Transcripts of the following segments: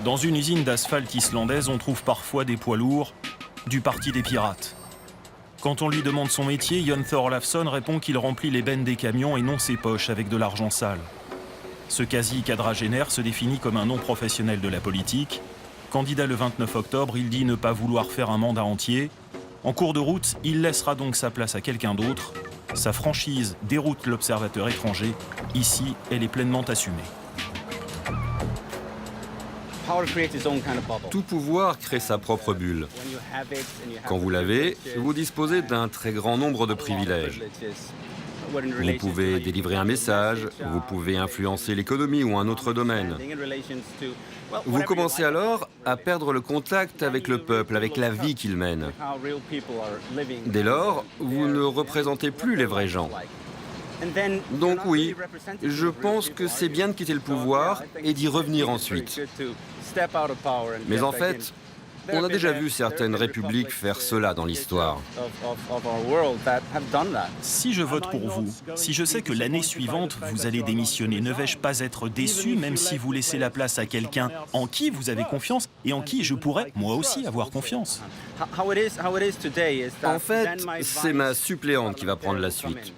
Dans une usine d'asphalte islandaise, on trouve parfois des poids lourds du parti des pirates. Quand on lui demande son métier, Jon Thorlafsson répond qu'il remplit les bennes des camions et non ses poches avec de l'argent sale. Ce quasi-quadragénaire se définit comme un non-professionnel de la politique. Candidat le 29 octobre, il dit ne pas vouloir faire un mandat entier. En cours de route, il laissera donc sa place à quelqu'un d'autre. Sa franchise déroute l'observateur étranger. Ici, elle est pleinement assumée. Tout pouvoir crée sa propre bulle. Quand vous l'avez, vous disposez d'un très grand nombre de privilèges. Vous pouvez délivrer un message, vous pouvez influencer l'économie ou un autre domaine. Vous commencez alors à perdre le contact avec le peuple, avec la vie qu'il mène. Dès lors, vous ne représentez plus les vrais gens. Donc oui, je pense que c'est bien de quitter le pouvoir et d'y revenir ensuite. Mais en fait, on a déjà vu certaines républiques faire cela dans l'histoire. Si je vote pour vous, si je sais que l'année suivante, vous allez démissionner, ne vais-je pas être déçu même si vous laissez la place à quelqu'un en qui vous avez confiance et en qui je pourrais, moi aussi, avoir confiance? En fait, c'est ma suppléante qui va prendre la suite.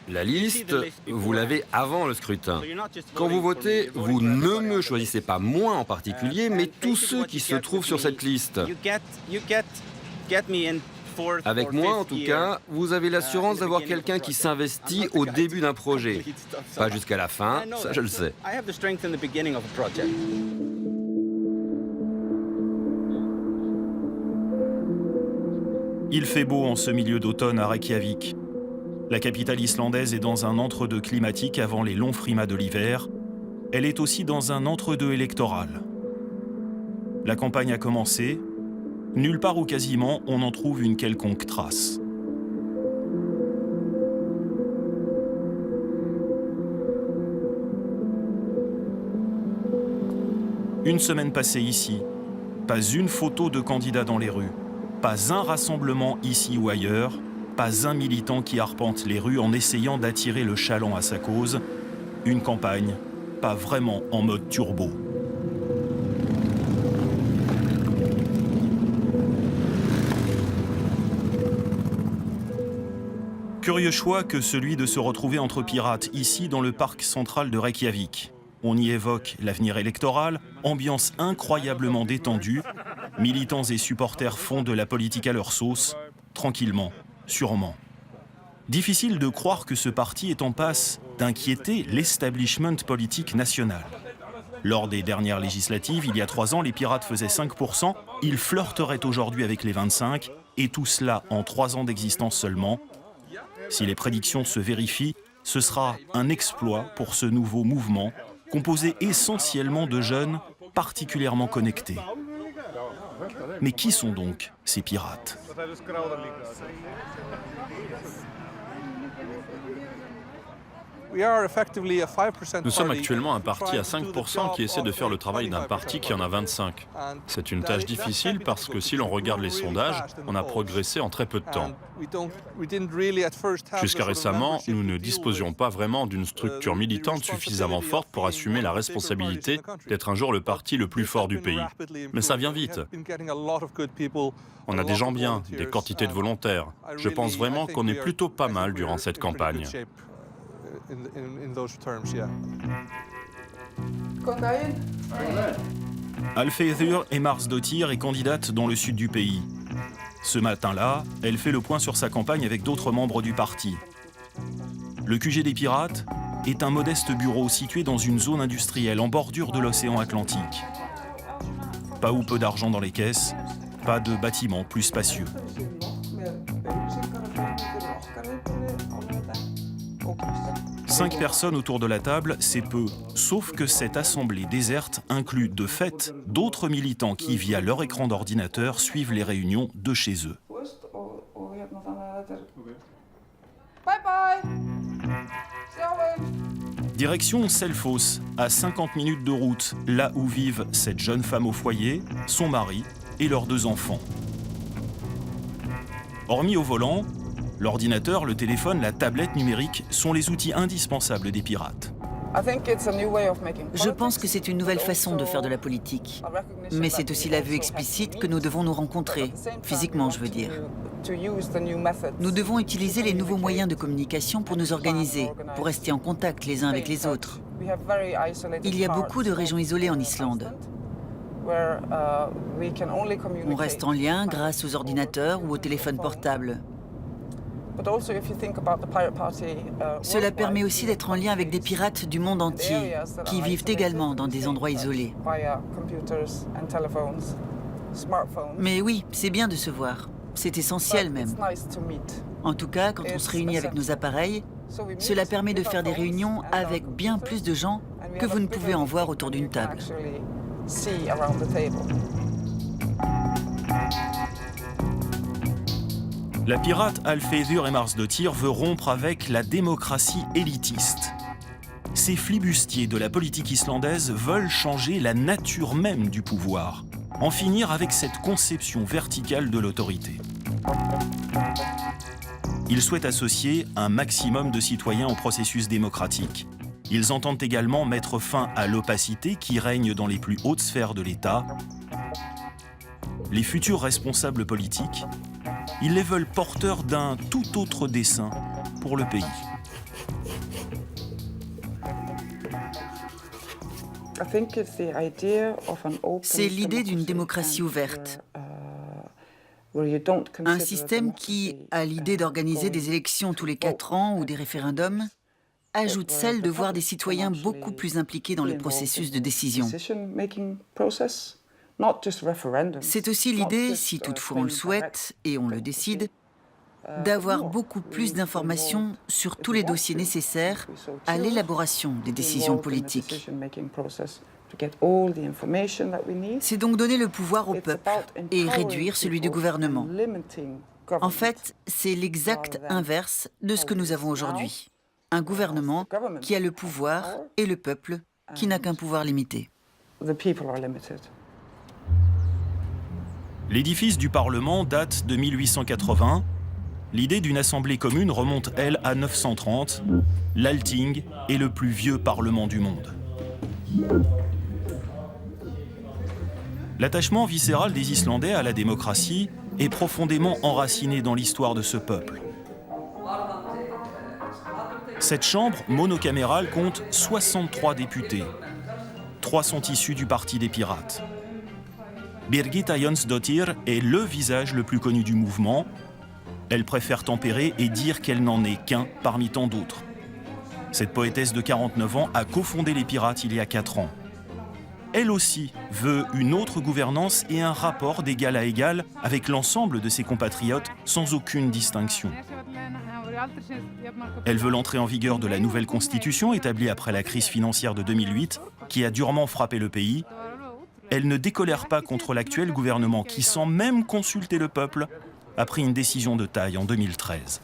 La liste, vous l'avez avant le scrutin. Quand vous votez, vous ne me choisissez pas moi en particulier, mais tous ceux qui se trouvent sur cette liste. Avec moi, en tout cas, vous avez l'assurance d'avoir quelqu'un qui s'investit au début d'un projet. Pas jusqu'à la fin, ça je le sais. Il fait beau en ce milieu d'automne à Reykjavik. La capitale islandaise est dans un entre-deux climatique avant les longs frimas de l'hiver. Elle est aussi dans un entre-deux électoral. La campagne a commencé. Nulle part ou quasiment, on en trouve une quelconque trace. Une semaine passée ici, pas une photo de candidat dans les rues, pas un rassemblement ici ou ailleurs, pas un militant qui arpente les rues en essayant d'attirer le chaland à sa cause. Une campagne, pas vraiment en mode turbo. Curieux choix que celui de se retrouver entre pirates ici dans le parc central de Reykjavik. On y évoque l'avenir électoral, ambiance incroyablement détendue. Militants et supporters font de la politique à leur sauce, tranquillement. Sûrement. Difficile de croire que ce parti est en passe d'inquiéter l'establishment politique national. Lors des dernières législatives, il y a 3 ans, les pirates faisaient 5%, ils flirteraient aujourd'hui avec les 25%, et tout cela en 3 ans d'existence seulement. Si les prédictions se vérifient, ce sera un exploit pour ce nouveau mouvement, composé essentiellement de jeunes particulièrement connectés. Mais qui sont donc ces pirates ? Nous sommes actuellement un parti à 5% qui essaie de faire le travail d'un parti qui en a 25%. C'est une tâche difficile parce que si l'on regarde les sondages, on a progressé en très peu de temps. Jusqu'à récemment, nous ne disposions pas vraiment d'une structure militante suffisamment forte pour assumer la responsabilité d'être un jour le parti le plus fort du pays. Mais ça vient vite. On a des gens bien, des quantités de volontaires. Je pense vraiment qu'on est plutôt pas mal durant cette campagne. Alfeður Emarsdóttir est candidate dans le sud du pays. Ce matin-là, elle fait le point sur sa campagne avec d'autres membres du parti. Le QG des pirates est un modeste bureau situé dans une zone industrielle en bordure de l'océan Atlantique. Pas ou peu d'argent dans les caisses, pas de bâtiments plus spacieux. 5 personnes autour de la table, c'est peu, sauf que cette assemblée déserte inclut de fait d'autres militants qui, via leur écran d'ordinateur, suivent les réunions de chez eux. Direction Selfoss, à 50 minutes de route, là où vivent cette jeune femme au foyer, son mari et leurs 2 enfants. Hormis au volant, l'ordinateur, le téléphone, la tablette numérique sont les outils indispensables des pirates. Je pense que c'est une nouvelle façon de faire de la politique. Mais c'est aussi l'aveu explicite que nous devons nous rencontrer, physiquement je veux dire. Nous devons utiliser les nouveaux moyens de communication pour nous organiser, pour rester en contact les uns avec les autres. Il y a beaucoup de régions isolées en Islande. On reste en lien grâce aux ordinateurs ou aux téléphones portables. Cela permet aussi d'être en lien avec des pirates du monde entier, qui vivent également dans des endroits isolés. Mais oui, c'est bien de se voir. C'est essentiel même. En tout cas, quand on se réunit avec nos appareils, cela permet de faire des réunions avec bien plus de gens que vous ne pouvez en voir autour d'une table. La pirate Alfeður Emmarsdottir veut rompre avec la démocratie élitiste. Ces flibustiers de la politique islandaise veulent changer la nature même du pouvoir, en finir avec cette conception verticale de l'autorité. Ils souhaitent associer un maximum de citoyens au processus démocratique. Ils entendent également mettre fin à l'opacité qui règne dans les plus hautes sphères de l'État. Les futurs responsables politiques, ils les veulent porteurs d'un tout autre dessein pour le pays. C'est l'idée d'une démocratie ouverte. Un système qui a l'idée d'organiser des élections tous les 4 ans ou des référendums ajoute celle de voir des citoyens beaucoup plus impliqués dans le processus de décision. C'est aussi l'idée, si toutefois on le souhaite et on le décide, d'avoir beaucoup plus d'informations sur tous les dossiers nécessaires à l'élaboration des décisions politiques. C'est donc donner le pouvoir au peuple et réduire celui du gouvernement. En fait, c'est l'exact inverse de ce que nous avons aujourd'hui. Un gouvernement qui a le pouvoir et le peuple qui n'a qu'un pouvoir limité. L'édifice du Parlement date de 1880. L'idée d'une assemblée commune remonte, elle, à 930. L'Althing est le plus vieux parlement du monde. L'attachement viscéral des Islandais à la démocratie est profondément enraciné dans l'histoire de ce peuple. Cette chambre monocamérale compte 63 députés. 3 sont issus du Parti des Pirates. Birgitta Jónsdóttir est le visage le plus connu du mouvement. Elle préfère tempérer et dire qu'elle n'en est qu'un parmi tant d'autres. Cette poétesse de 49 ans a cofondé les Pirates il y a 4 ans. Elle aussi veut une autre gouvernance et un rapport d'égal à égal avec l'ensemble de ses compatriotes sans aucune distinction. Elle veut l'entrée en vigueur de la nouvelle constitution établie après la crise financière de 2008 qui a durement frappé le pays. Elle ne décolère pas contre l'actuel gouvernement qui, sans même consulter le peuple, a pris une décision de taille en 2013.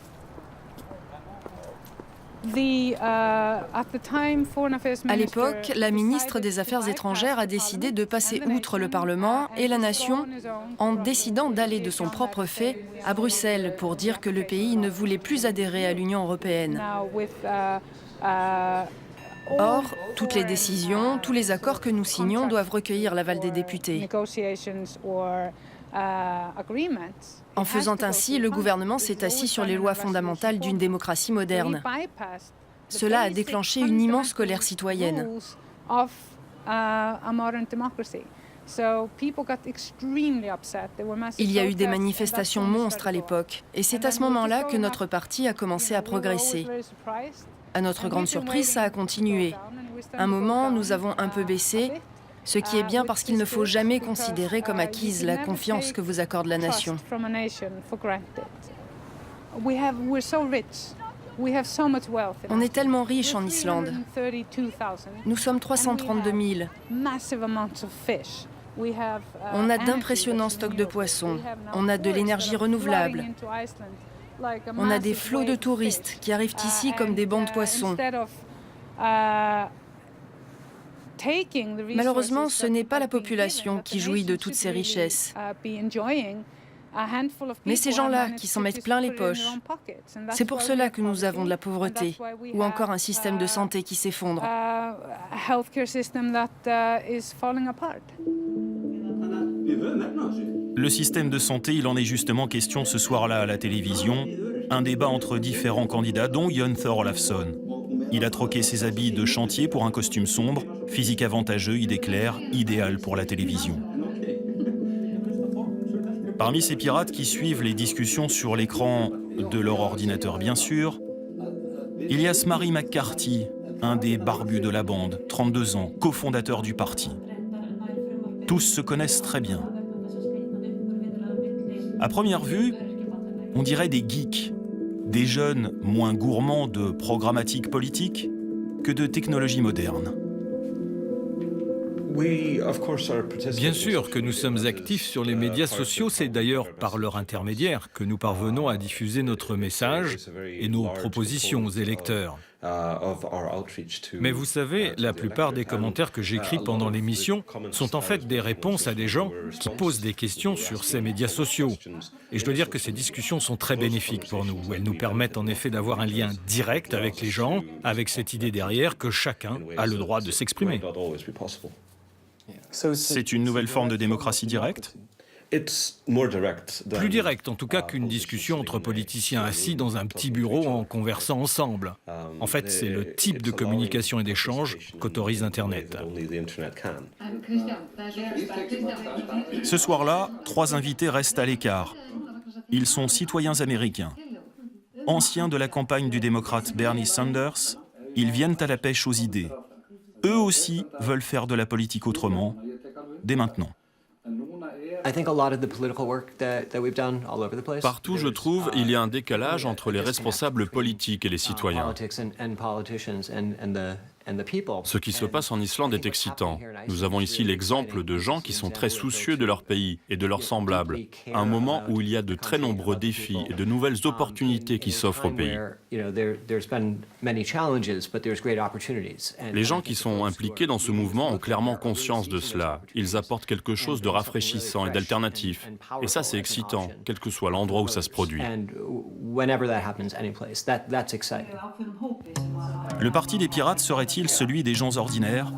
À l'époque, la ministre des Affaires étrangères a décidé de passer outre le Parlement et la nation en décidant d'aller de son propre fait à Bruxelles pour dire que le pays ne voulait plus adhérer à l'Union européenne. Or, toutes les décisions, tous les accords que nous signons doivent recueillir l'aval des députés. En faisant ainsi, le gouvernement s'est assis sur les lois fondamentales d'une démocratie moderne. Cela a déclenché une immense colère citoyenne. Il y a eu des manifestations monstres à l'époque, et c'est à ce moment-là que notre parti a commencé à progresser. À notre grande surprise, ça a continué. À un moment, nous avons un peu baissé, ce qui est bien parce qu'il ne faut jamais considérer comme acquise la confiance que vous accorde la nation. On est tellement riche en Islande. Nous sommes 332 000. On a d'impressionnants stocks de poissons. On a de l'énergie renouvelable. On a des flots de touristes qui arrivent ici comme des bancs de poissons. Malheureusement, ce n'est pas la population qui jouit de toutes ces richesses. Mais ces gens-là qui s'en mettent plein les poches, c'est pour cela que nous avons de la pauvreté ou encore un système de santé qui s'effondre. Le système de santé, il en est justement question ce soir-là à la télévision. Un débat entre différents candidats, dont Jon Thorolafsson. Il a troqué ses habits de chantier pour un costume sombre, physique avantageux, idée claire, idéal pour la télévision. Parmi ces pirates qui suivent les discussions sur l'écran de leur ordinateur bien sûr, il y a Smari McCarthy, un des barbus de la bande, 32 ans, cofondateur du parti. Tous se connaissent très bien. À première vue, on dirait des geeks, des jeunes moins gourmands de programmatique politique que de technologie moderne. Bien sûr que nous sommes actifs sur les médias sociaux, c'est d'ailleurs par leur intermédiaire que nous parvenons à diffuser notre message et nos propositions aux électeurs. Mais vous savez, la plupart des commentaires que j'écris pendant l'émission sont en fait des réponses à des gens qui posent des questions sur ces médias sociaux. Et je dois dire que ces discussions sont très bénéfiques pour nous. Elles nous permettent en effet d'avoir un lien direct avec les gens, avec cette idée derrière que chacun a le droit de s'exprimer. C'est une nouvelle forme de démocratie directe ? Plus direct en tout cas qu'une discussion entre politiciens assis dans un petit bureau en conversant ensemble. En fait, c'est le type de communication et d'échange qu'autorise Internet. Ce soir-là, 3 invités restent à l'écart. Ils sont citoyens américains. Anciens de la campagne du démocrate Bernie Sanders, ils viennent à la pêche aux idées. Eux aussi veulent faire de la politique autrement, dès maintenant. Partout, je trouve, il y a un décalage entre les responsables politiques et les citoyens. Ce qui se passe en Islande est excitant. Nous avons ici l'exemple de gens qui sont très soucieux de leur pays et de leurs semblables, à un moment où il y a de très nombreux défis et de nouvelles opportunités qui s'offrent au pays. Les gens qui sont impliqués dans ce mouvement ont clairement conscience de cela. Ils apportent quelque chose de rafraîchissant et d'alternatif. Et ça, c'est excitant, quel que soit l'endroit où ça se produit. Le parti des pirates serait-il celui des gens ordinaires ?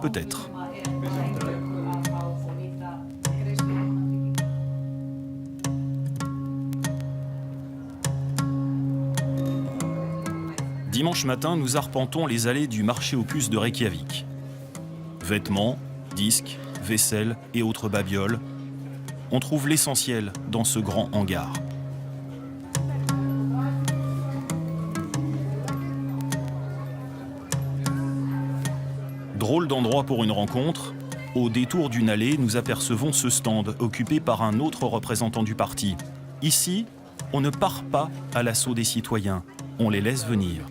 Peut-être. Dimanche matin, nous arpentons les allées du marché aux puces de Reykjavik. Vêtements, disques, vaisselle et autres babioles. On trouve l'essentiel dans ce grand hangar. Drôle d'endroit pour une rencontre. Au détour d'une allée, nous apercevons ce stand occupé par un autre représentant du parti. Ici, on ne part pas à l'assaut des citoyens, on les laisse venir.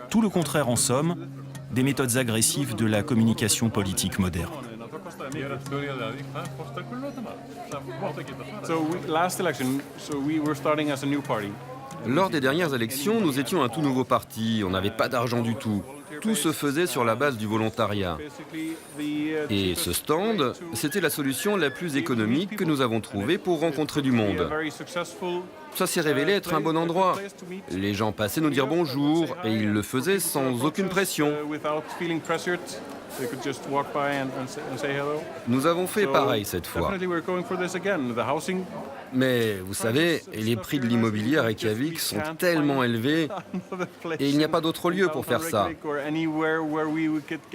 Tout le contraire en somme, des méthodes agressives de la communication politique moderne. Lors des dernières élections, nous étions un tout nouveau parti, on n'avait pas d'argent du tout. Tout se faisait sur la base du volontariat. Et ce stand, c'était la solution la plus économique que nous avons trouvée pour rencontrer du monde. Ça s'est révélé être un bon endroit. Les gens passaient nous dire bonjour et ils le faisaient sans aucune pression. Nous avons fait pareil cette fois. Mais vous savez, les prix de l'immobilier à Reykjavik sont tellement élevés et il n'y a pas d'autre lieu pour faire ça.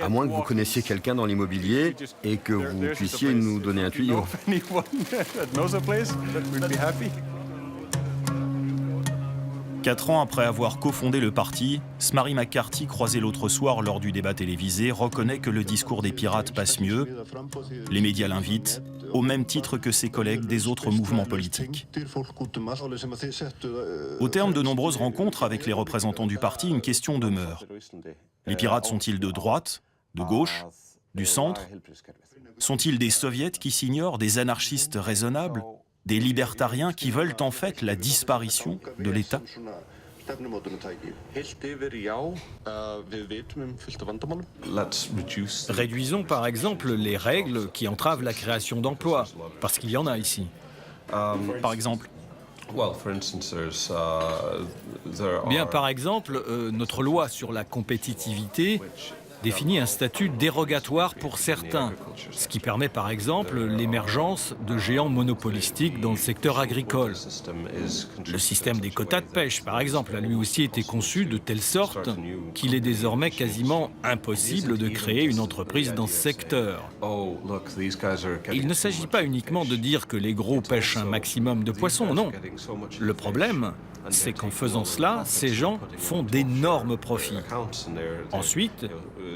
À moins que vous connaissiez quelqu'un dans l'immobilier et que vous puissiez nous donner un tuyau. 4 ans après avoir cofondé le parti, Smari McCarthy, croisé l'autre soir lors du débat télévisé, reconnaît que le discours des pirates passe mieux. Les médias l'invitent, au même titre que ses collègues des autres mouvements politiques. Au terme de nombreuses rencontres avec les représentants du parti, une question demeure. Les pirates sont-ils de droite, de gauche, du centre ? Sont-ils des soviets qui s'ignorent, des anarchistes raisonnables ? Des libertariens qui veulent en fait la disparition de l'État ? Réduisons par exemple les règles qui entravent la création d'emplois, parce qu'il y en a ici. Par exemple, Bien, par exemple, notre loi sur la compétitivité définit un statut dérogatoire pour certains, ce qui permet par exemple l'émergence de géants monopolistiques dans le secteur agricole. Le système des quotas de pêche, par exemple, a lui aussi été conçu de telle sorte qu'il est désormais quasiment impossible de créer une entreprise dans ce secteur. Il ne s'agit pas uniquement de dire que les gros pêchent un maximum de poissons, non. Le problème, c'est qu'en faisant cela, ces gens font d'énormes profits. Ensuite,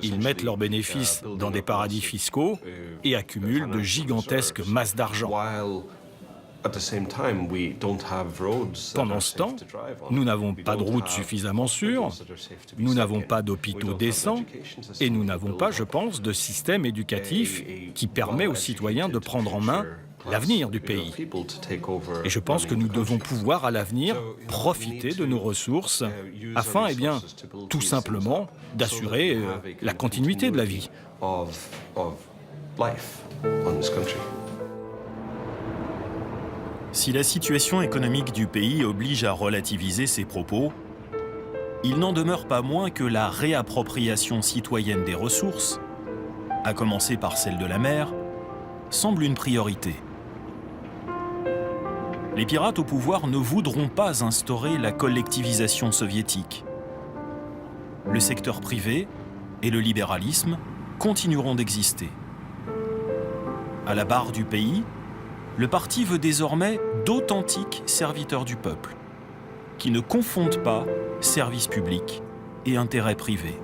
ils mettent leurs bénéfices dans des paradis fiscaux et accumulent de gigantesques masses d'argent. Pendant ce temps, nous n'avons pas de routes suffisamment sûres, nous n'avons pas d'hôpitaux décents et nous n'avons pas, je pense, de système éducatif qui permet aux citoyens de prendre en main l'avenir du pays. Et je pense que nous devons pouvoir, à l'avenir, profiter de nos ressources afin, tout simplement, d'assurer la continuité de la vie. Si la situation économique du pays oblige à relativiser ces propos, il n'en demeure pas moins que la réappropriation citoyenne des ressources, à commencer par celle de la mer, semble une priorité. Les pirates au pouvoir ne voudront pas instaurer la collectivisation soviétique. Le secteur privé et le libéralisme continueront d'exister. À la barre du pays, le parti veut désormais d'authentiques serviteurs du peuple, qui ne confondent pas service public et intérêt privé.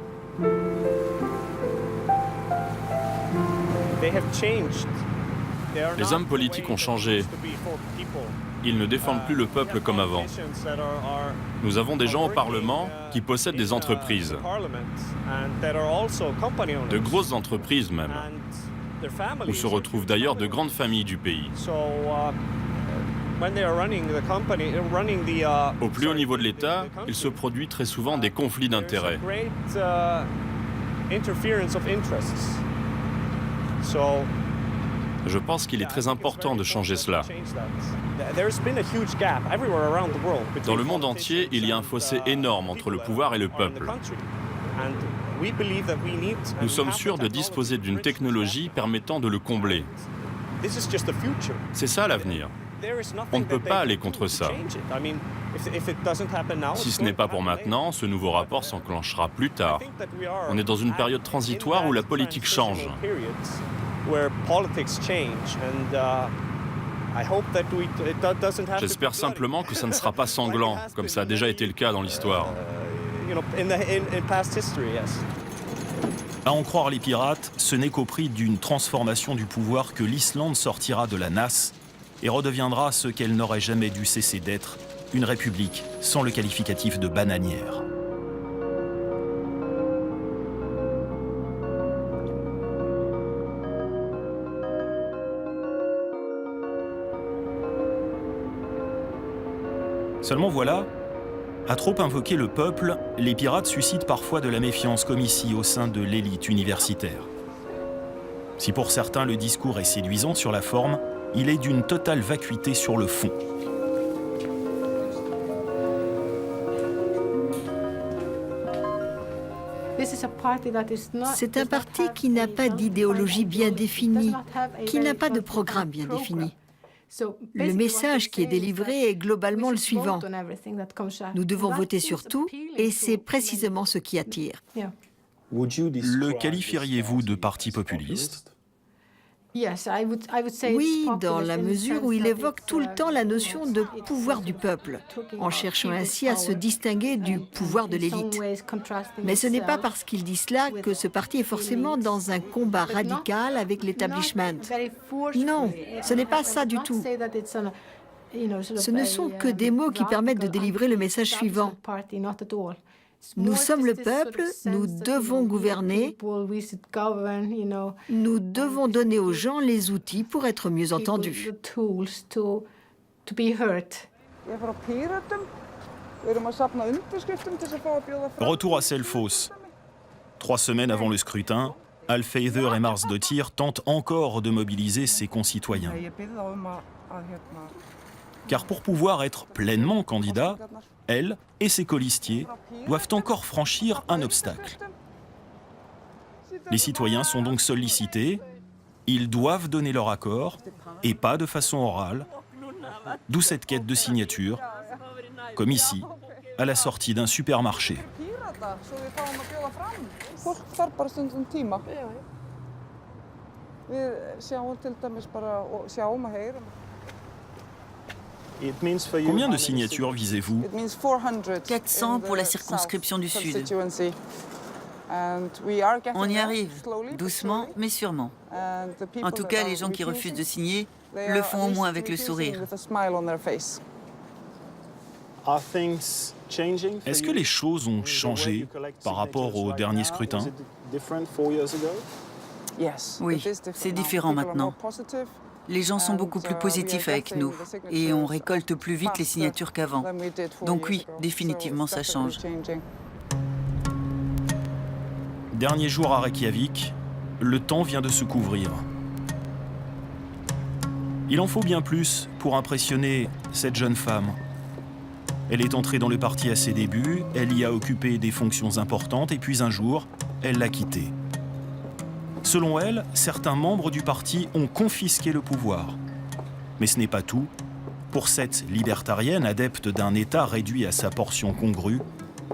Les hommes politiques ont changé. Ils ne défendent plus le peuple comme avant. Nous avons des gens au Parlement qui possèdent des entreprises, de grosses entreprises même, où se retrouvent d'ailleurs de grandes familles du pays. Au plus haut niveau de l'État, il se produit très souvent des conflits d'intérêts. Je pense qu'il est très important de changer cela. Dans le monde entier, il y a un fossé énorme entre le pouvoir et le peuple. Nous sommes sûrs de disposer d'une technologie permettant de le combler. C'est ça l'avenir. On ne peut pas aller contre ça. Si ce n'est pas pour maintenant, ce nouveau rapport s'enclenchera plus tard. On est dans une période transitoire où la politique change. J'espère simplement que ça ne sera pas sanglant, comme ça a déjà été le cas dans l'histoire. À en croire les pirates, ce n'est qu'au prix d'une transformation du pouvoir que l'Islande sortira de la nasse et redeviendra ce qu'elle n'aurait jamais dû cesser d'être, une république sans le qualificatif de bananière. Seulement voilà, à trop invoquer le peuple, les pirates suscitent parfois de la méfiance comme ici au sein de l'élite universitaire. Si pour certains le discours est séduisant sur la forme, il est d'une totale vacuité sur le fond. C'est un parti qui n'a pas d'idéologie bien définie, qui n'a pas de programme bien défini. Le message qui est délivré est globalement le suivant. Nous devons voter sur tout et c'est précisément ce qui attire. Le qualifieriez-vous de parti populiste ? Oui, dans la mesure où il évoque tout le temps la notion de pouvoir du peuple, en cherchant ainsi à se distinguer du pouvoir de l'élite. Mais ce n'est pas parce qu'il dit cela que ce parti est forcément dans un combat radical avec l'établissement. Non, ce n'est pas ça du tout. Ce ne sont que des mots qui permettent de délivrer le message suivant. Nous sommes le peuple, nous devons gouverner, nous devons donner aux gens les outils pour être mieux entendus. Retour à Selfoss. 3 semaines avant le scrutin, Alfheather et Marsdottir tentent encore de mobiliser ses concitoyens. Car pour pouvoir être pleinement candidat, elle et ses colistiers doivent encore franchir un obstacle. Les citoyens sont donc sollicités, ils doivent donner leur accord, et pas de façon orale, d'où cette quête de signature, comme ici, à la sortie d'un supermarché. Combien de signatures visez-vous? 400 pour la circonscription du Sud. On y arrive, doucement mais sûrement. En tout cas, les gens qui refusent de signer le font au moins avec le sourire. Est-ce que les choses ont changé par rapport au dernier scrutin? Oui, c'est différent maintenant. Les gens sont beaucoup plus positifs avec nous et on récolte plus vite les signatures qu'avant. Donc oui, définitivement ça change. Dernier jour à Reykjavik, le temps vient de se couvrir. Il en faut bien plus pour impressionner cette jeune femme. Elle est entrée dans le parti à ses débuts, elle y a occupé des fonctions importantes et puis un jour, elle l'a quitté. Selon elle, certains membres du parti ont confisqué le pouvoir. Mais ce n'est pas tout. Pour cette libertarienne, adepte d'un État réduit à sa portion congrue,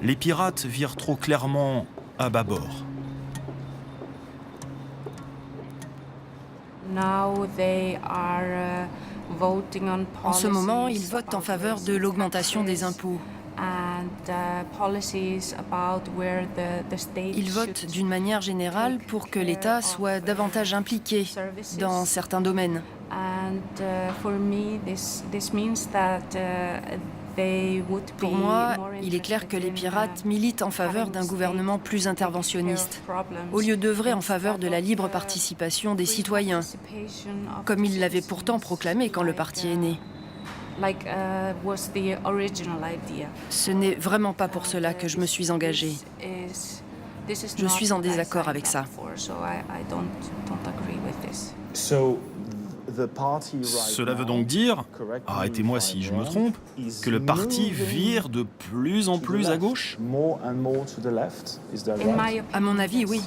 les pirates virent trop clairement à bâbord. En ce moment, ils votent en faveur de l'augmentation des impôts. Ils votent d'une manière générale pour que l'État soit davantage impliqué dans certains domaines. Pour moi, il est clair que les pirates militent en faveur d'un gouvernement plus interventionniste, au lieu d'œuvrer en faveur de la libre participation des citoyens, comme ils l'avaient pourtant proclamé quand le parti est né. Ce n'est vraiment pas pour cela que je me suis engagée. Je suis en désaccord avec ça. Cela veut donc dire, arrêtez-moi si je me trompe, que le parti vire de plus en plus à gauche? À mon avis, oui.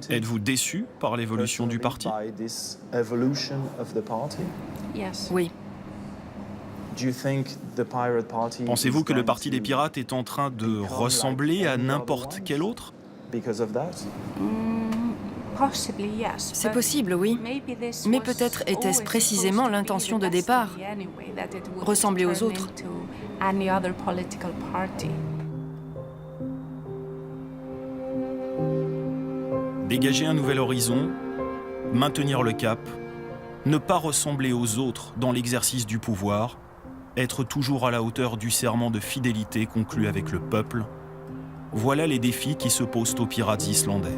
Êtes-vous déçu par l'évolution du parti? Oui. Pensez-vous que le parti des pirates est en train de ressembler à n'importe quel autre? C'est possible, oui. Mais peut-être était-ce précisément l'intention de départ, ressembler aux autres. Dégager un nouvel horizon, maintenir le cap, ne pas ressembler aux autres dans l'exercice du pouvoir, être toujours à la hauteur du serment de fidélité conclu avec le peuple, voilà les défis qui se posent aux pirates islandais.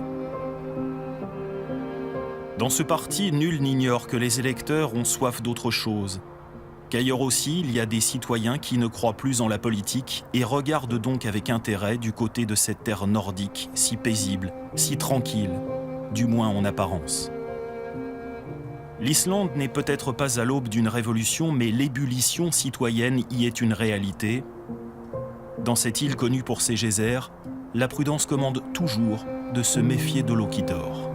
Dans ce parti, nul n'ignore que les électeurs ont soif d'autre chose, qu'ailleurs aussi il y a des citoyens qui ne croient plus en la politique et regardent donc avec intérêt du côté de cette terre nordique si paisible, si tranquille, du moins en apparence. L'Islande n'est peut-être pas à l'aube d'une révolution, mais l'ébullition citoyenne y est une réalité. Dans cette île connue pour ses geysers, la prudence commande toujours de se méfier de l'eau qui dort.